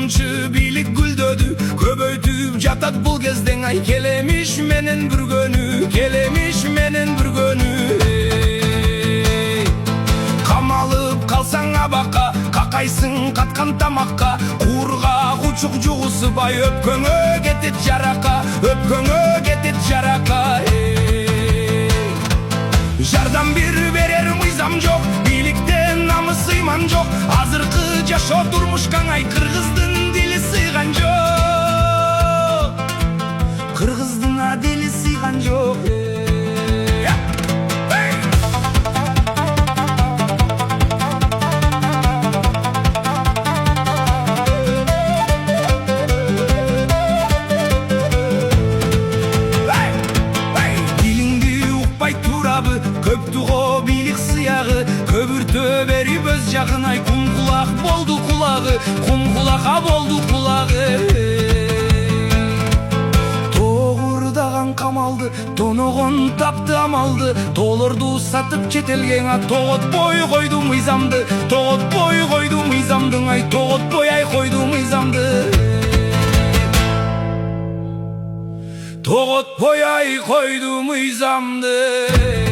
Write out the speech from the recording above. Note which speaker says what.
Speaker 1: ырымчы бийлик гүлдөдү, көбөйтүп жатат бул кезден ай. Келемиш менен бүргөнү, келемиш менен бүргөнү. Камалып калсаң абакка, какайсың каткан тамакка. Курга кучук жугусу бай, өпкөңө кетет жарака, өпкөңө кетет жарака. Жардам берер мыйзам жок, бийликтен намыс ыйман жок. Азыркы жашоо турмушкаң ай, кыргыздын дили сыйган жок, кыргыздын дили сыйган жок. Көптү го бийлик сыягы, көбүртө берип өз жагын ай. Кум кулак болду кулагы, кум кулакка болду кулагы. Тогурдаган камалды, тоногон тапты амалды. Тоолорду сатып четелген а, тоготпой койду мыйзамды, тоготпой койду мыйзамдың ай, тоготпой ай койду мыйзамды. Тоготпой ай койду мыйзамды.